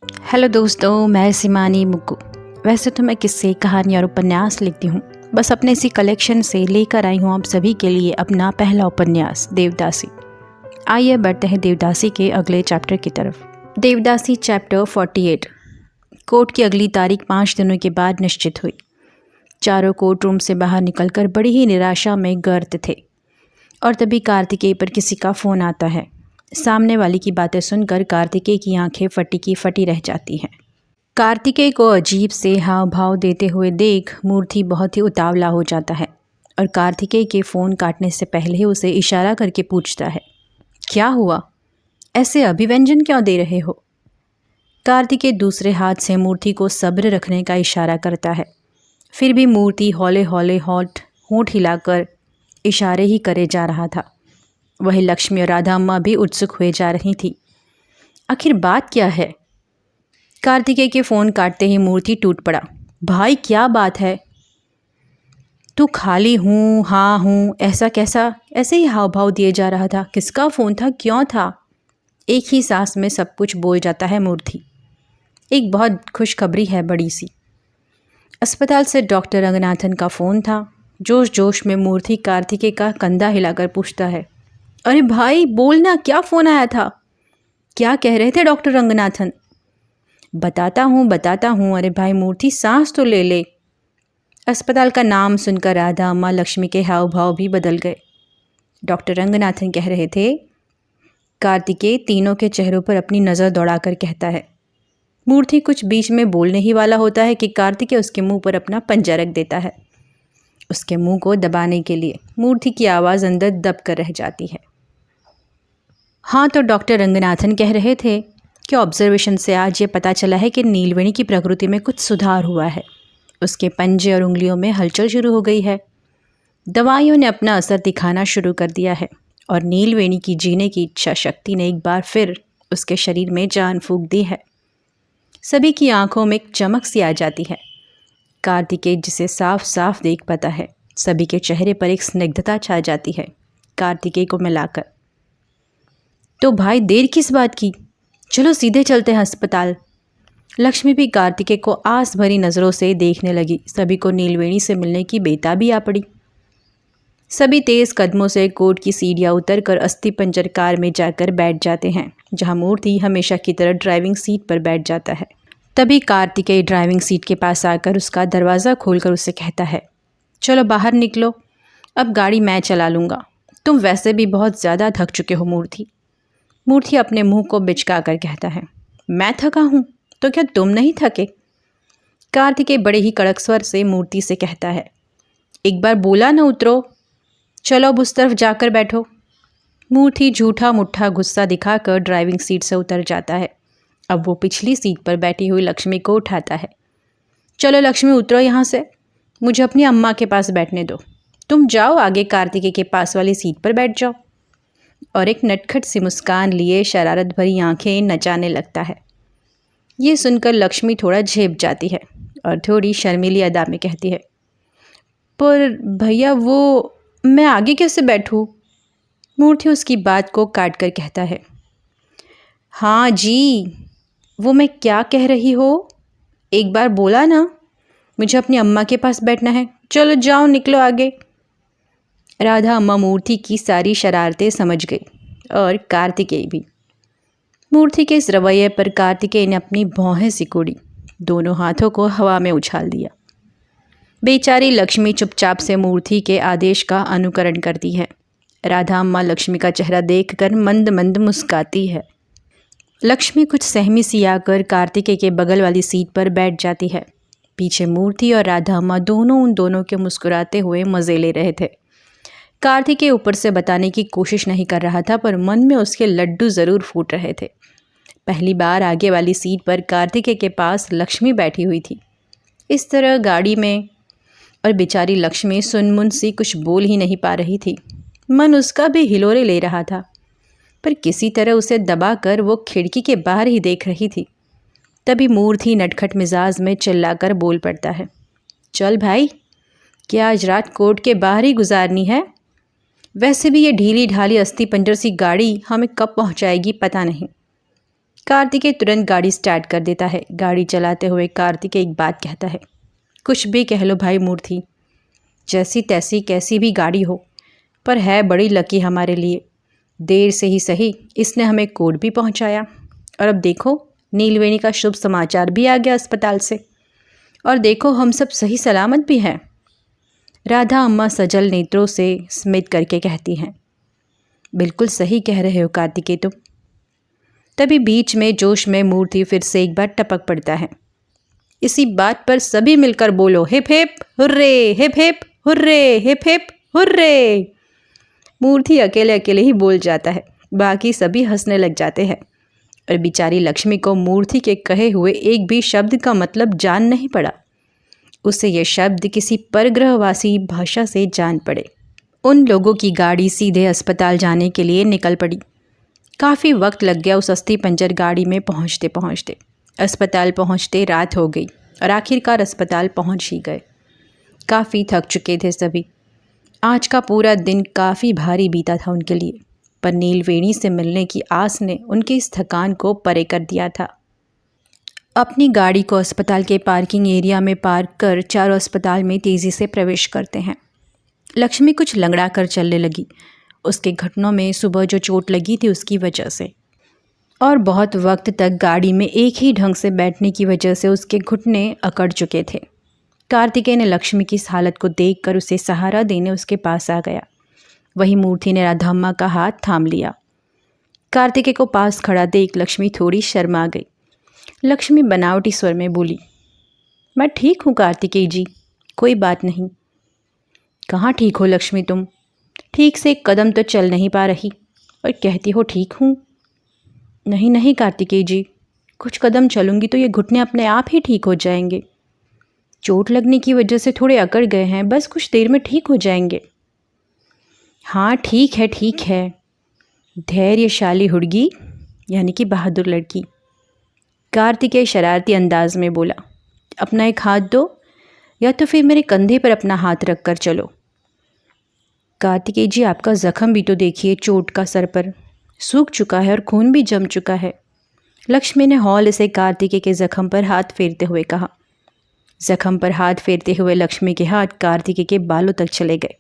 Hello दोस्तों, मैं सिमानी मुग्गू। वैसे तो मैं किस्से, कहानी और उपन्यास लिखती हूँ। बस अपने इसी कलेक्शन से लेकर आई हूँ आप सभी के लिए अपना पहला उपन्यास देवदासी। आइए बढ़ते हैं देवदासी के अगले चैप्टर की तरफ। देवदासी चैप्टर 48। कोर्ट की अगली तारीख 5 दिनों के बाद निश्चित हुई। चारों कोर्ट रूम से बाहर निकलकर बड़ी ही निराशा में गर्त थे। और तभी कार्तिकेय पर किसी का फ़ोन आता है। सामने वाली की बातें सुनकर कार्तिकेय की आंखें फटी की फटी रह जाती हैं। कार्तिकेय को अजीब से हाव भाव देते हुए देख मूर्ति बहुत ही उतावला हो जाता है और कार्तिकेय के फ़ोन काटने से पहले ही उसे इशारा करके पूछता है, क्या हुआ? ऐसे अभिव्यंजन क्यों दे रहे हो? कार्तिकेय दूसरे हाथ से मूर्ति को सब्र रखने का इशारा करता है। फिर भी मूर्ति हौले हौले होंठ हिलाकर इशारे ही करे जा रहा था। वही लक्ष्मी और राधा अम्मा भी उत्सुक हुए जा रही थी। आखिर बात क्या है? कार्तिकेय के फ़ोन काटते ही मूर्ति टूट पड़ा। भाई क्या बात है? तू खाली हूँ, हाँ हूँ, ऐसा कैसा? ऐसे ही हाव भाव दिए जा रहा था। किसका फ़ोन था? क्यों था? एक ही सांस में सब कुछ बोल जाता है मूर्ति। एक बहुत खुशखबरी है, बड़ी सी। अस्पताल से डॉक्टर रंगनाथन का फ़ोन था। जोश जोश में मूर्ति कार्तिकेय का कंधा हिलाकर पूछता है, अरे भाई बोलना, क्या फ़ोन आया था? क्या कह रहे थे डॉक्टर रंगनाथन? बताता हूँ। अरे भाई मूर्ति, सांस तो ले ले। अस्पताल का नाम सुनकर राधा अम्मा लक्ष्मी के हाव भाव भी बदल गए। डॉक्टर रंगनाथन कह रहे थे। कार्तिकेय तीनों के चेहरों पर अपनी नज़र दौड़ाकर कहता है। मूर्ति कुछ बीच में बोलने ही वाला होता है कि कार्तिकेय उसके मुंह पर अपना पंजा रख देता है। उसके मुंह को दबाने के लिए मूर्ति की आवाज़ अंदर दब कर रह जाती है। हाँ, तो डॉक्टर रंगनाथन कह रहे थे कि ऑब्जर्वेशन से आज ये पता चला है कि नीलवेणी की प्रकृति में कुछ सुधार हुआ है। उसके पंजे और उंगलियों में हलचल शुरू हो गई है। दवाइयों ने अपना असर दिखाना शुरू कर दिया है और नीलवेणी की जीने की इच्छा शक्ति ने एक बार फिर उसके शरीर में जान फूंक दी है। सभी की आंखों में एक चमक सी आ जाती है। कार्तिकेय जिसे साफ साफ देख पाता है, सभी के चेहरे पर एक स्निग्धता छा जाती है कार्तिकेय को मिलाकर। तो भाई देर किस बात की? चलो सीधे चलते हैं अस्पताल। लक्ष्मी भी कार्तिकेय को आस भरी नज़रों से देखने लगी। सभी को नीलवेणी से मिलने की बेताबी आ पड़ी। सभी तेज़ कदमों से कोर्ट की सीढ़ियाँ उतरकर अस्थि पंजर कार में जाकर बैठ जाते हैं, जहाँ मूर्ति हमेशा की तरह ड्राइविंग सीट पर बैठ जाता है। तभी कार्तिकेय ड्राइविंग सीट के पास आकर उसका दरवाज़ा खोलकर उसे कहता है, चलो बाहर निकलो, अब गाड़ी मैं चला लूँगा। तुम वैसे भी बहुत ज़्यादा थक चुके हो मूर्ति। मूर्ति अपने मुंह को बिचका कर कहता है, मैं थका हूँ तो क्या तुम नहीं थके? कार्तिकेय बड़े ही कड़क स्वर से मूर्ति से कहता है, एक बार बोला न उतरो, चलो अब उस तरफ जाकर बैठो। मूर्ति झूठा मुट्ठा गुस्सा दिखाकर ड्राइविंग सीट से उतर जाता है। अब वो पिछली सीट पर बैठी हुई लक्ष्मी को उठाता है। चलो लक्ष्मी उतरो यहाँ से, मुझे अपनी अम्मा के पास बैठने दो। तुम जाओ आगे कार्तिकेय के पास वाली सीट पर बैठ जाओ। और एक नटखट सी मुस्कान लिए शरारत भरी आंखें नचाने लगता है। ये सुनकर लक्ष्मी थोड़ा झेप जाती है और थोड़ी शर्मीली अदा में कहती है, पर भैया वो मैं आगे कैसे बैठूं? मूर्ति उसकी बात को काट कर कहता है, हाँ जी, वो मैं क्या कह रही हो? एक बार बोला ना, मुझे अपनी अम्मा के पास बैठना है। चलो जाओ, निकलो आगे। राधा अम्मा मूर्ति की सारी शरारतें समझ गई और कार्तिकेय भी। मूर्ति के इस रवैये पर कार्तिकेय ने अपनी भौहें सिकोड़ी, दोनों हाथों को हवा में उछाल दिया। बेचारी लक्ष्मी चुपचाप से मूर्ति के आदेश का अनुकरण करती है। राधा अम्मा लक्ष्मी का चेहरा देखकर मंद मंद मुस्काती है। लक्ष्मी कुछ सहमी सी आकर कार्तिकेय के बगल वाली सीट पर बैठ जाती है। पीछे मूर्ति और राधा अम्मा दोनों उन दोनों के मुस्कुराते हुए मज़े ले रहे थे। कार्तिकेय ऊपर से बताने की कोशिश नहीं कर रहा था, पर मन में उसके लड्डू ज़रूर फूट रहे थे। पहली बार आगे वाली सीट पर कार्तिकेय के पास लक्ष्मी बैठी हुई थी। इस तरह गाड़ी में, और बेचारी लक्ष्मी सुनमुन सी कुछ बोल ही नहीं पा रही थी। मन उसका भी हिलोरे ले रहा था, पर किसी तरह उसे दबाकर वो खिड़की के बाहर ही देख रही थी। तभी मूर्ति नटखट मिजाज में चिल्लाकर बोल पड़ता है, चल भाई, क्या आज रात कोर्ट के बाहर ही गुजारनी है? वैसे भी ये ढीली ढाली अस्थि पंजर सी गाड़ी हमें कब पहुंचाएगी पता नहीं। कार्तिकेय तुरंत गाड़ी स्टार्ट कर देता है। गाड़ी चलाते हुए कार्तिकेय एक बात कहता है, कुछ भी कह लो भाई मूर्ति, जैसी तैसी कैसी भी गाड़ी हो, पर है बड़ी लकी हमारे लिए। देर से ही सही इसने हमें कोर्ट भी पहुंचाया, और अब देखो नीलवेणी का शुभ समाचार भी आ गया अस्पताल से, और देखो हम सब सही सलामत भी हैं। राधा अम्मा सजल नेत्रों से स्मित करके कहती हैं, बिल्कुल सही कह रहे हो कार्तिकेय तुम। तभी बीच में जोश में मूर्ति फिर से एक बार टपक पड़ता है, इसी बात पर सभी मिलकर बोलो, hip hip hurray, hip hip hurray, hip hip hurray. मूर्ति अकेले अकेले ही बोल जाता है, बाकी सभी हंसने लग जाते हैं, और बेचारी लक्ष्मी को मूर्ति के कहे हुए एक भी शब्द का मतलब जान नहीं पड़ा। उसे यह शब्द किसी परग्रहवासी भाषा से जान पड़े। उन लोगों की गाड़ी सीधे अस्पताल जाने के लिए निकल पड़ी। काफ़ी वक्त लग गया उस अस्थि पंजर गाड़ी में पहुंचते पहुंचते। अस्पताल पहुंचते रात हो गई और आखिरकार अस्पताल पहुंच ही गए। काफ़ी थक चुके थे सभी। आज का पूरा दिन काफ़ी भारी बीता था उनके लिए, पर नीलवेणी से मिलने की आस ने उनकी इस थकान को परे कर दिया था। अपनी गाड़ी को अस्पताल के पार्किंग एरिया में पार्क कर चारों अस्पताल में तेज़ी से प्रवेश करते हैं। लक्ष्मी कुछ लंगड़ा कर चलने लगी, उसके घुटनों में सुबह जो चोट लगी थी उसकी वजह से, और बहुत वक्त तक गाड़ी में एक ही ढंग से बैठने की वजह से उसके घुटने अकड़ चुके थे। कार्तिकेय ने लक्ष्मी की इस हालत को देखकर उसे सहारा देने उसके पास आ गया। वही मूर्ति ने राधा अम्मा का हाथ थाम लिया। कार्तिकेय को पास खड़ा देख लक्ष्मी थोड़ी शर्मा गई। लक्ष्मी बनावटी स्वर में बोली, मैं ठीक हूँ कार्तिकेय जी, कोई बात नहीं। कहाँ ठीक हो लक्ष्मी तुम? ठीक से एक कदम तो चल नहीं पा रही और कहती हो ठीक हूँ। नहीं नहीं कार्तिकेय जी, कुछ कदम चलूँगी तो ये घुटने अपने आप ही ठीक हो जाएंगे। चोट लगने की वजह से थोड़े अकड़ गए हैं, बस कुछ देर में ठीक हो जाएंगे। हाँ ठीक है ठीक है। धैर्यशाली हुड़गी यानी कि बहादुर लड़की, कार्तिकेय शरारती अंदाज में बोला। अपना एक हाथ दो, या तो फिर मेरे कंधे पर अपना हाथ रख कर चलो। कार्तिकेय जी आपका जख्म भी तो देखिए, चोट का सर पर सूख चुका है और खून भी जम चुका है। लक्ष्मी ने हौले से कार्तिकेय के जख्म पर हाथ फेरते हुए कहा। जख्म पर हाथ फेरते हुए लक्ष्मी के हाथ कार्तिकेय के बालों तक चले गए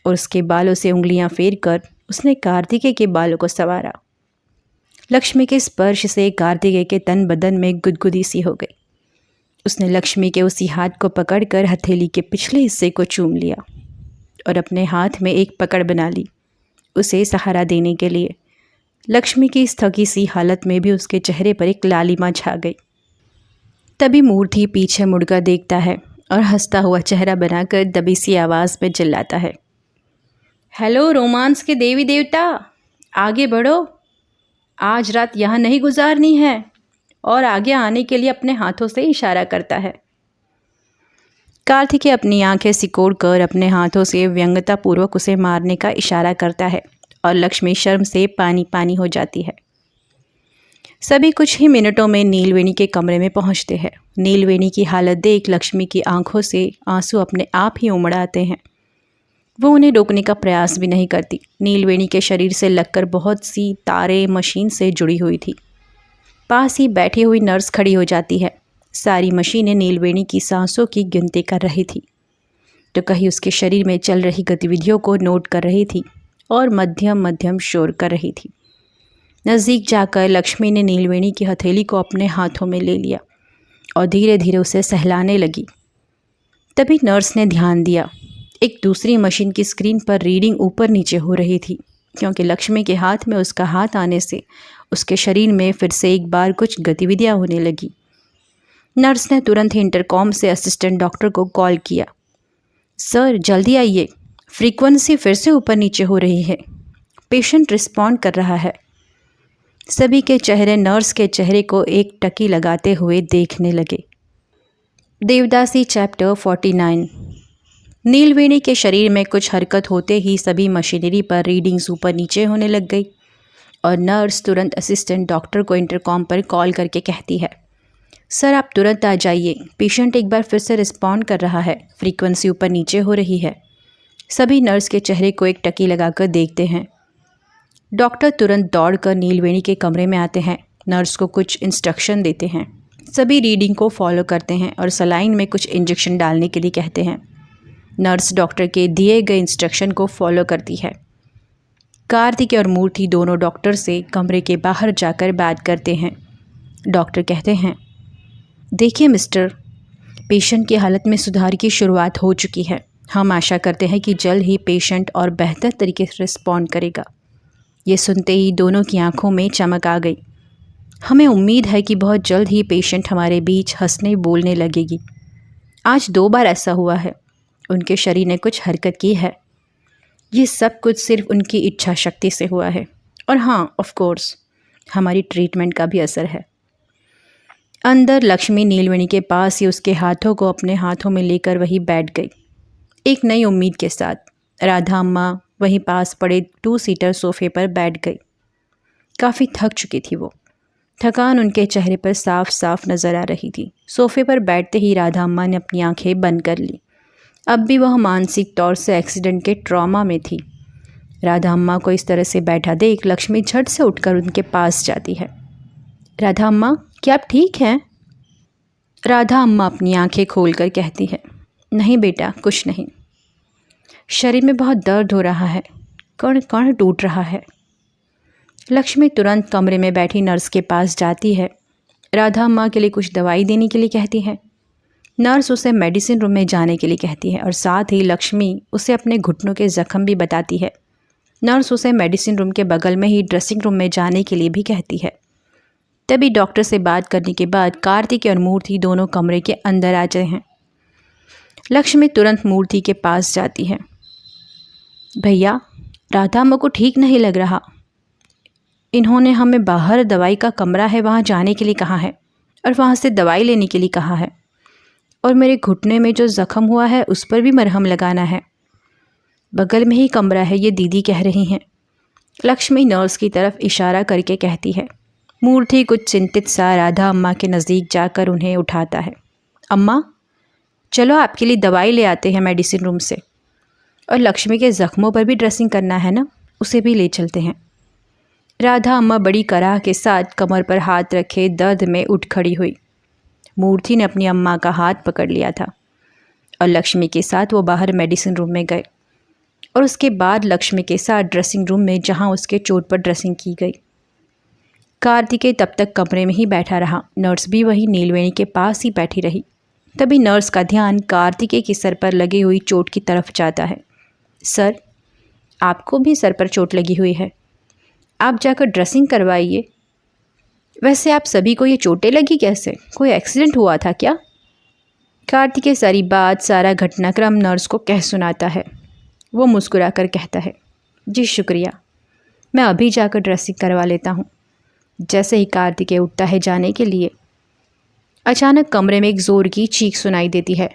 और उसके बालों से उंगलियां फेर कर उसने कार्तिकेय के बालों को संवारा। लक्ष्मी के स्पर्श से कार्तिकेय के तन बदन में गुदगुदी सी हो गई। उसने लक्ष्मी के उसी हाथ को पकड़कर हथेली के पिछले हिस्से को चूम लिया और अपने हाथ में एक पकड़ बना ली, उसे सहारा देने के लिए। लक्ष्मी की इस थकी सी हालत में भी उसके चेहरे पर एक लालिमा छा गई। तभी मूर्ति पीछे मुड़कर देखता है और हंसता हुआ चेहरा बनाकर दबी सी आवाज़ में चिल्लाता है, हेलो रोमांस के देवी देवता, आगे बढ़ो, आज रात यहाँ नहीं गुजारनी है। और आगे आने के लिए अपने हाथों से इशारा करता है। कार्तिकेय अपनी आंखें सिकोड़ कर अपने हाथों से व्यंग्यतापूर्वक उसे मारने का इशारा करता है और लक्ष्मी शर्म से पानी पानी हो जाती है। सभी कुछ ही मिनटों में नीलवेणी के कमरे में पहुंचते हैं। नीलवेणी की हालत देख लक्ष्मी की आंखों से आंसू अपने आप ही उमड़ आते हैं। वो उन्हें रोकने का प्रयास भी नहीं करती। नीलवेणी के शरीर से लगकर बहुत सी तारें मशीन से जुड़ी हुई थी। पास ही बैठी हुई नर्स खड़ी हो जाती है। सारी मशीनें नीलवेणी की सांसों की गिनती कर रही थी, तो कहीं उसके शरीर में चल रही गतिविधियों को नोट कर रही थी और मध्यम मध्यम शोर कर रही थी। नज़दीक जाकर लक्ष्मी ने नीलवेणी की हथेली को अपने हाथों में ले लिया और धीरे धीरे उसे सहलाने लगी। तभी नर्स ने ध्यान दिया, एक दूसरी मशीन की स्क्रीन पर रीडिंग ऊपर नीचे हो रही थी, क्योंकि लक्ष्मी के हाथ में उसका हाथ आने से उसके शरीर में फिर से एक बार कुछ गतिविधियां होने लगी। नर्स ने तुरंत ही इंटरकॉम से असिस्टेंट डॉक्टर को कॉल किया। सर जल्दी आइए, फ्रीक्वेंसी फिर से ऊपर नीचे हो रही है, पेशेंट रिस्पॉन्ड कर रहा है। सभी के चेहरे नर्स के चेहरे को एक टकी लगाते हुए देखने लगे। देवदासी चैप्टर 49। नीलवेणी के शरीर में कुछ हरकत होते ही सभी मशीनरी पर रीडिंग्स ऊपर नीचे होने लग गई और नर्स तुरंत असिस्टेंट डॉक्टर को इंटरकॉम पर कॉल करके कहती है, सर आप तुरंत आ जाइए, पेशेंट एक बार फिर से रिस्पॉन्ड कर रहा है, फ्रीक्वेंसी ऊपर नीचे हो रही है। सभी नर्स के चेहरे को एक टकी लगाकर देखते हैं। डॉक्टर तुरंत दौड़कर नीलवेणी के कमरे में आते हैं नर्स को कुछ इंस्ट्रक्शन देते हैं। सभी रीडिंग को फॉलो करते हैं और सलाइन में कुछ इंजेक्शन डालने के लिए कहते हैं। नर्स डॉक्टर के दिए गए इंस्ट्रक्शन को फॉलो करती है। कार्तिक और मूर्ति दोनों डॉक्टर से कमरे के बाहर जाकर बात करते हैं। डॉक्टर कहते हैं, देखिए मिस्टर, पेशेंट की हालत में सुधार की शुरुआत हो चुकी है। हम आशा करते हैं कि जल्द ही पेशेंट और बेहतर तरीके से रिस्पॉन्ड करेगा। ये सुनते ही दोनों की आंखों में चमक आ गई। हमें उम्मीद है कि बहुत जल्द ही पेशेंट हमारे बीच हंसने बोलने लगेगी। आज 2 बार ऐसा हुआ है। उनके शरीर ने कुछ हरकत की है। ये सब कुछ सिर्फ उनकी इच्छा शक्ति से हुआ है। और हाँ, ऑफ कोर्स हमारी ट्रीटमेंट का भी असर है। अंदर लक्ष्मी नीलवेणी के पास ही उसके हाथों को अपने हाथों में लेकर वहीं बैठ गई, एक नई उम्मीद के साथ। राधा अम्मा वहीं पास पड़े 2 सीटर सोफे पर बैठ गई। काफ़ी थक चुकी थी वो। थकान उनके चेहरे पर साफ साफ नज़र आ रही थी। सोफे पर बैठते ही राधा अम्मा ने अपनी आंखें बंद कर ली। अब भी वह मानसिक तौर से एक्सीडेंट के ट्रॉमा में थी। राधा अम्मा को इस तरह से बैठा देख लक्ष्मी झट से उठकर उनके पास जाती है। राधा अम्मा, क्या आप ठीक हैं? राधा अम्मा अपनी आंखें खोलकर कहती है, नहीं बेटा, कुछ नहीं। शरीर में बहुत दर्द हो रहा है, कण कण टूट रहा है। लक्ष्मी तुरंत कमरे में बैठी नर्स के पास जाती है। राधा अम्मा के लिए कुछ दवाई देने के लिए कहती है। नर्स उसे मेडिसिन रूम में जाने के लिए कहती है और साथ ही लक्ष्मी उसे अपने घुटनों के जख्म भी बताती है। नर्स उसे मेडिसिन रूम के बगल में ही ड्रेसिंग रूम में जाने के लिए भी कहती है। तभी डॉक्टर से बात करने के बाद कार्तिक और मूर्ति दोनों कमरे के अंदर आ जाते हैं। लक्ष्मी तुरंत मूर्ति के पास जाती है। भैया, राधा अम्मा को ठीक नहीं लग रहा। इन्होंने हमें बाहर दवाई का कमरा है वहाँ जाने के लिए कहा है और वहाँ से दवाई लेने के लिए कहा है। और मेरे घुटने में जो ज़ख्म हुआ है उस पर भी मरहम लगाना है। बगल में ही कमरा है, ये दीदी कह रही हैं। लक्ष्मी नर्स की तरफ इशारा करके कहती है। मूर्ति कुछ चिंतित सा राधा अम्मा के नज़दीक जाकर उन्हें उठाता है। अम्मा, चलो आपके लिए दवाई ले आते हैं मेडिसिन रूम से। और लक्ष्मी के ज़ख्मों पर भी ड्रेसिंग करना है ना, उसे भी ले चलते हैं। राधा अम्मा बड़ी कराह के साथ कमर पर हाथ रखे दर्द में उठ खड़ी हुई। मूर्ति ने अपनी अम्मा का हाथ पकड़ लिया था और लक्ष्मी के साथ वो बाहर मेडिसिन रूम में गए और उसके बाद लक्ष्मी के साथ ड्रेसिंग रूम में जहाँ उसके चोट पर ड्रेसिंग की गई। कार्तिकेय तब तक कमरे में ही बैठा रहा। नर्स भी वही नीलवेणी के पास ही बैठी रही। तभी नर्स का ध्यान कार्तिकेय के सर पर लगी हुई चोट की तरफ जाता है। सर, आपको भी सर पर चोट लगी हुई है, आप जाकर ड्रेसिंग करवाइए। वैसे आप सभी को ये चोटें लगी कैसे? कोई एक्सीडेंट हुआ था क्या? कार्तिकेय सारी बात, सारा घटनाक्रम नर्स को कह सुनाता है। वो मुस्कुराकर कहता है, जी शुक्रिया, मैं अभी जाकर ड्रेसिंग करवा लेता हूँ। जैसे ही कार्तिकेय उठता है जाने के लिए, अचानक कमरे में एक ज़ोर की चीख सुनाई देती है।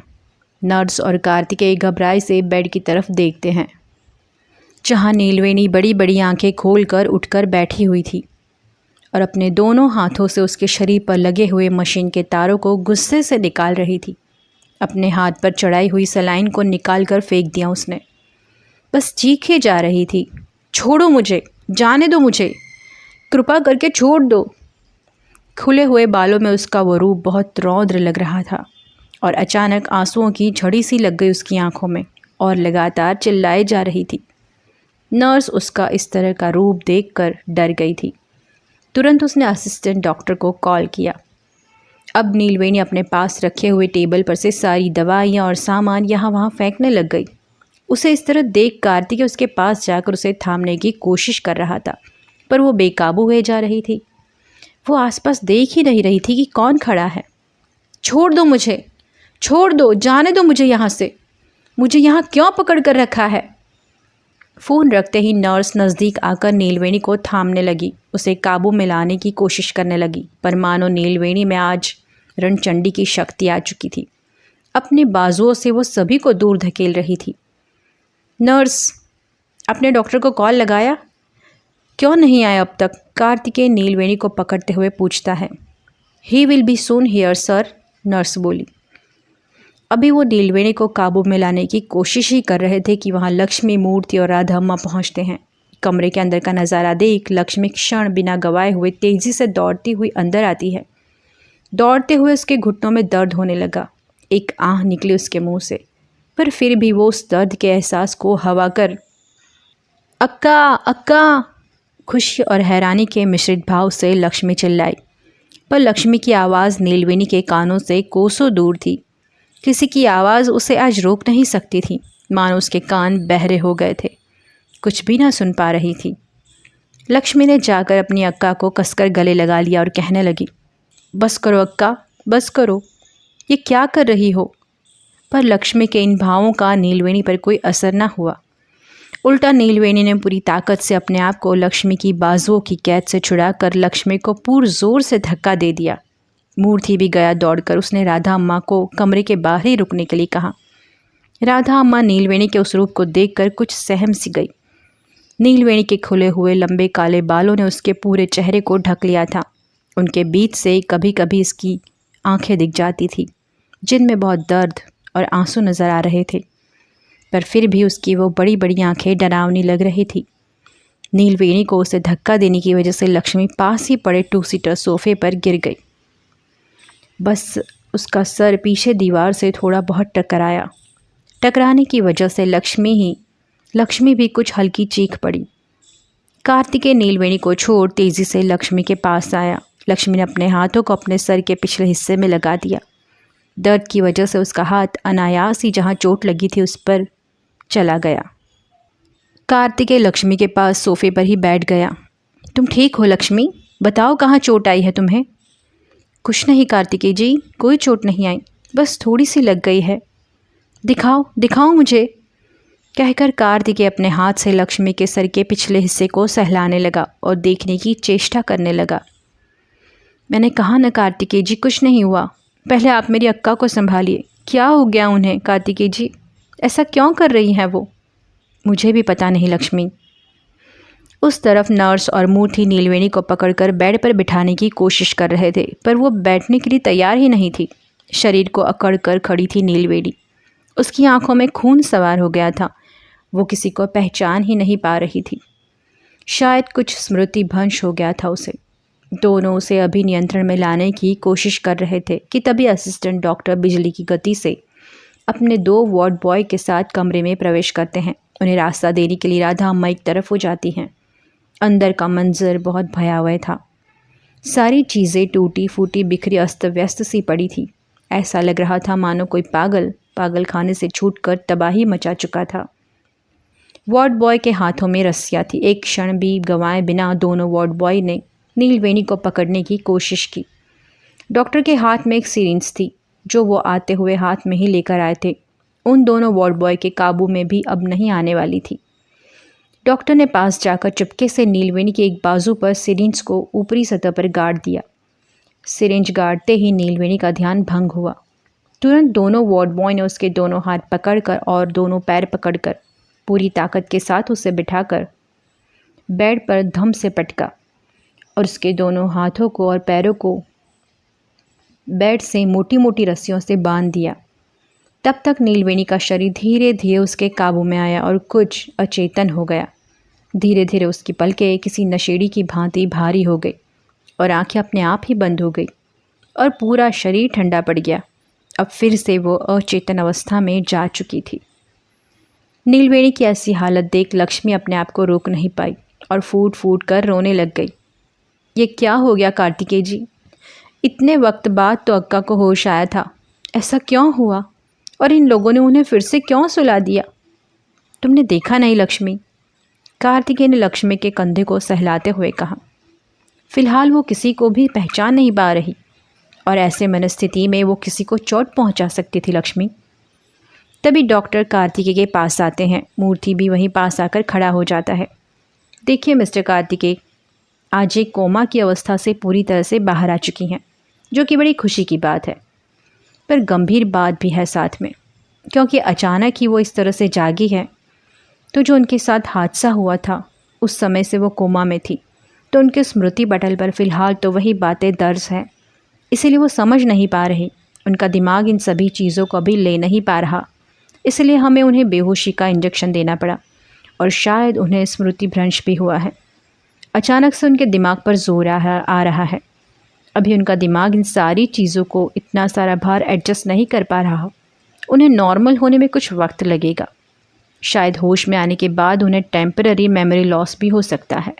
नर्स और कार्तिकेय घबराए से बेड की तरफ देखते हैं जहाँ नीलवेणी बड़ी बड़ी आंखें खोलकर उठकर बैठी हुई थी और अपने दोनों हाथों से उसके शरीर पर लगे हुए मशीन के तारों को गुस्से से निकाल रही थी। अपने हाथ पर चढ़ाई हुई सलाइन को निकाल कर फेंक दिया उसने। बस चीखे जा रही थी, छोड़ो मुझे, जाने दो मुझे, कृपा करके छोड़ दो। खुले हुए बालों में उसका वो रूप बहुत रौद्र लग रहा था और अचानक आंसुओं की झड़ी सी लग गई उसकी आंखों में और लगातार चिल्लाए जा रही थी। नर्स उसका इस तरह का रूप देखकर डर गई थी। तुरंत उसने असिस्टेंट डॉक्टर को कॉल किया। अब नीलवेणी अपने पास रखे हुए टेबल पर से सारी दवाइयाँ और सामान यहाँ वहाँ फेंकने लग गई। उसे इस तरह देख कार्तिक उसके पास जाकर उसे थामने की कोशिश कर रहा था, पर वो बेकाबू हुए जा रही थी। वो आसपास देख ही नहीं रही थी कि कौन खड़ा है। छोड़ दो मुझे, छोड़ दो, जाने दो मुझे यहाँ से, मुझे यहाँ क्यों पकड़ कर रखा है? फ़ोन रखते ही नर्स नज़दीक आकर नीलवेणी को थामने लगी, उसे काबू में लाने की कोशिश करने लगी, पर मानो नीलवेणी में आज रणचंडी की शक्ति आ चुकी थी। अपने बाजुओं से वो सभी को दूर धकेल रही थी। नर्स, अपने डॉक्टर को कॉल लगाया? क्यों नहीं आया अब तक? कार्तिकेय नीलवेणी को पकड़ते हुए पूछता है। He will be soon here sir, nurse बोली। अभी वो नीलवेणी को काबू में लाने की कोशिश ही कर रहे थे कि वहाँ लक्ष्मी, मूर्ति और राधा अम्मा पहुँचते हैं। कमरे के अंदर का नज़ारा देख लक्ष्मी क्षण बिना गवाए हुए तेज़ी से दौड़ती हुई अंदर आती है। दौड़ते हुए उसके घुटनों में दर्द होने लगा। एक आह निकली उसके मुंह से, पर फिर भी वो उस दर्द के एहसास को हवा कर अक्का अक्का खुशी और हैरानी के मिश्रित भाव से लक्ष्मी चिल्लाई। पर लक्ष्मी की आवाज़ नीलवेणी के कानों से कोसों दूर थी। किसी की आवाज़ उसे आज रोक नहीं सकती थी, मानो उसके कान बहरे हो गए थे, कुछ भी ना सुन पा रही थी। लक्ष्मी ने जाकर अपनी अक्का को कसकर गले लगा लिया और कहने लगी, बस करो अक्का, बस करो, ये क्या कर रही हो। पर लक्ष्मी के इन भावों का नीलवेणी पर कोई असर न हुआ। उल्टा नीलवेणी ने पूरी ताकत से अपने आप को लक्ष्मी की बाजुओं की कैद से छुड़ाकर लक्ष्मी को पूर जोर से धक्का दे दिया। मूर्ति भी गया दौड़कर। उसने राधा अम्मा को कमरे के बाहर ही रुकने के लिए कहा। राधा अम्मा नीलवेणी के उस रूप को देखकर कुछ सहम सी गई। नीलवेणी के खुले हुए लंबे काले बालों ने उसके पूरे चेहरे को ढक लिया था। उनके बीच से कभी कभी इसकी आंखें दिख जाती थी, जिनमें बहुत दर्द और आंसू नज़र आ रहे थे, पर फिर भी उसकी वो बड़ी बड़ी आंखें डरावनी लग रही थी। नीलवेणी को उसे धक्का देने की वजह से लक्ष्मी पास ही पड़े 2 सीटर सोफे पर गिर गई। बस उसका सर पीछे दीवार से थोड़ा बहुत टकराया। टकराने की वजह से लक्ष्मी भी कुछ हल्की चीख पड़ी। कार्तिकेय नीलवेणी को छोड़ तेज़ी से लक्ष्मी के पास आया। लक्ष्मी ने अपने हाथों को अपने सर के पिछले हिस्से में लगा दिया। दर्द की वजह से उसका हाथ अनायास ही जहाँ चोट लगी थी उस पर चला गया। कार्तिकेय लक्ष्मी के पास सोफे पर ही बैठ गया। तुम ठीक हो लक्ष्मी? बताओ कहाँ चोट आई है तुम्हें? कुछ नहीं कार्तिकेय जी, कोई चोट नहीं आई, बस थोड़ी सी लग गई है। दिखाओ दिखाओ मुझे, कहकर कार्तिकेय अपने हाथ से लक्ष्मी के सर के पिछले हिस्से को सहलाने लगा और देखने की चेष्टा करने लगा। मैंने कहा न कार्तिकेय जी, कुछ नहीं हुआ। पहले आप मेरी अक्का को संभालिए। क्या हो गया उन्हें कार्तिकेय जी? ऐसा क्यों कर रही हैं वो? मुझे भी पता नहीं लक्ष्मी। उस तरफ नर्स और मूर्ति नीलवेणी को पकड़कर बेड पर बिठाने की कोशिश कर रहे थे, पर वो बैठने के लिए तैयार ही नहीं थी। शरीर को अकड़ कर खड़ी थी नीलवेणी। उसकी आंखों में खून सवार हो गया था। वो किसी को पहचान ही नहीं पा रही थी। शायद कुछ स्मृति भ्रंश हो गया था उसे। दोनों उसे अभी नियंत्रण में लाने की कोशिश कर रहे थे कि तभी असिस्टेंट डॉक्टर बिजली की गति से अपने 2 वार्ड बॉय के साथ कमरे में प्रवेश करते हैं। उन्हें रास्ता देने के लिए राधा अम्मा एक तरफ हो जाती हैं। अंदर का मंजर बहुत भयावह था। सारी चीज़ें टूटी फूटी बिखरी अस्त व्यस्त सी पड़ी थी। ऐसा लग रहा था मानो कोई पागल खाने से छूटकर तबाही मचा चुका था। वार्ड बॉय के हाथों में रस्सियाँ थी। एक क्षण भी गंवाए बिना दोनों वार्ड बॉय ने नीलवेणी को पकड़ने की कोशिश की। डॉक्टर के हाथ में एक सिरिंज थी, जो वो आते हुए हाथ में ही लेकर आए थे। उन दोनों वार्ड बॉय के काबू में भी अब नहीं आने वाली थी। डॉक्टर ने पास जाकर चुपके से नीलवेणी के एक बाजू पर सिरिंज को ऊपरी सतह पर गाड़ दिया। सिरिंज गाड़ते ही नीलवेणी का ध्यान भंग हुआ। तुरंत दोनों वार्ड बॉय ने उसके दोनों हाथ पकड़कर और दोनों पैर पकड़कर पूरी ताकत के साथ उसे बिठाकर बेड पर धम से पटका और उसके दोनों हाथों को और पैरों को बेड से मोटी मोटी रस्सियों से बांध दिया। तब तक नीलवेणी का शरीर धीरे धीरे उसके काबू में आया और कुछ अचेतन हो गया। धीरे धीरे उसकी पलकें किसी नशेड़ी की भांति भारी हो गई और आंखें अपने आप ही बंद हो गई और पूरा शरीर ठंडा पड़ गया। अब फिर से वो अचेतन अवस्था में जा चुकी थी। नीलवेणी की ऐसी हालत देख लक्ष्मी अपने आप को रोक नहीं पाई और फूट फूट कर रोने लग गई। ये क्या हो गया कार्तिकेय जी? इतने वक्त बाद तो अक्का को होश आया था, ऐसा क्यों हुआ? और इन लोगों ने उन्हें फिर से क्यों सुला दिया? तुमने देखा नहीं लक्ष्मी? कार्तिकेय ने लक्ष्मी के कंधे को सहलाते हुए कहा। फिलहाल वो किसी को भी पहचान नहीं पा रही और ऐसे मनस्थिति में वो किसी को चोट पहुंचा सकती थी लक्ष्मी। तभी डॉक्टर कार्तिकेय के पास आते हैं। मूर्ति भी वहीं पास आकर खड़ा हो जाता है। देखिए मिस्टर कार्तिकेय, आज एक कोमा की अवस्था से पूरी तरह से बाहर आ चुकी हैं, जो कि बड़ी खुशी की बात है, पर गंभीर बात भी है साथ में, क्योंकि अचानक ही वो इस तरह से जागी है। तो जो उनके साथ हादसा हुआ था उस समय से वो कोमा में थी, तो उनके स्मृति पटल पर फ़िलहाल तो वही बातें दर्ज हैं, इसीलिए वो समझ नहीं पा रही। उनका दिमाग इन सभी चीज़ों को अभी ले नहीं पा रहा, इसलिए हमें उन्हें बेहोशी का इंजेक्शन देना पड़ा और शायद उन्हें स्मृति भ्रंश भी हुआ है। अचानक से उनके दिमाग पर जोर आ रहा है। अभी उनका दिमाग इन सारी चीज़ों को इतना सारा भार एडजस्ट नहीं कर पा रहा। उन्हें नॉर्मल होने में कुछ वक्त लगेगा। शायद होश में आने के बाद उन्हें टेम्पररी मेमोरी लॉस भी हो सकता है।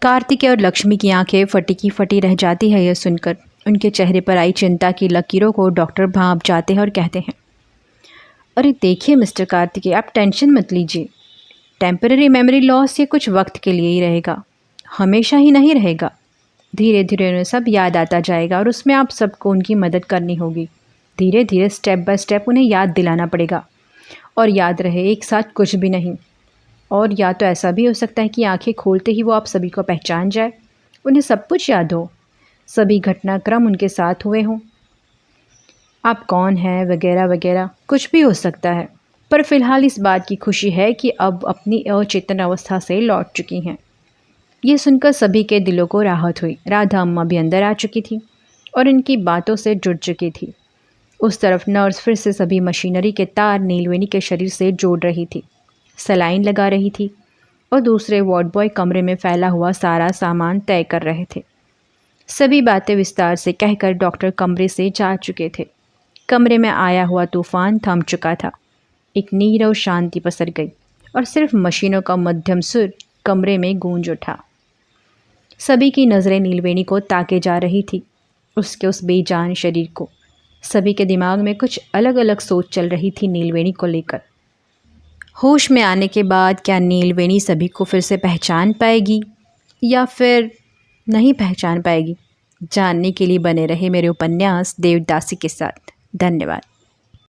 कार्तिक और लक्ष्मी की आंखें फटी की फटी रह जाती है यह सुनकर। उनके चेहरे पर आई चिंता की लकीरों को डॉक्टर भांप जाते हैं और कहते हैं, अरे देखिए मिस्टर कार्तिकेय, आप टेंशन मत लीजिए। टेम्पररी मेमोरी लॉस ये कुछ वक्त के लिए ही रहेगा, हमेशा ही नहीं रहेगा। धीरे धीरे उन्हें सब याद आता जाएगा और उसमें आप सबको उनकी मदद करनी होगी। धीरे धीरे स्टेप बाय स्टेप उन्हें याद दिलाना पड़ेगा। और याद रहे, एक साथ कुछ भी नहीं। और या तो ऐसा भी हो सकता है कि आंखें खोलते ही वो आप सभी को पहचान जाए, उन्हें सब कुछ याद हो, सभी घटनाक्रम उनके साथ हुए हों, आप कौन हैं वगैरह वगैरह, कुछ भी हो सकता है। पर फिलहाल इस बात की खुशी है कि अब अपनी अचेतन अवस्था से लौट चुकी हैं। ये सुनकर सभी के दिलों को राहत हुई। राधा अम्मा भी अंदर आ चुकी थी और इनकी बातों से जुड़ चुकी थी। उस तरफ नर्स फिर से सभी मशीनरी के तार नीलवेणी के शरीर से जोड़ रही थी, सलाइन लगा रही थी और दूसरे वार्ड बॉय कमरे में फैला हुआ सारा सामान तय कर रहे थे। सभी बातें विस्तार से कहकर डॉक्टर कमरे से जा चुके थे। कमरे में आया हुआ तूफान थम चुका था। एक नीरव शांति पसर गई और सिर्फ मशीनों का मध्यम सुर कमरे में गूंज उठा। सभी की नज़रें नीलवेणी को ताके जा रही थी, उसके उस बेजान शरीर को। सभी के दिमाग में कुछ अलग अलग सोच चल रही थी नीलवेणी को लेकर। होश में आने के बाद क्या नीलवेणी सभी को फिर से पहचान पाएगी या फिर नहीं पहचान पाएगी? जानने के लिए बने रहे मेरे उपन्यास देवदासी के साथ। धन्यवाद।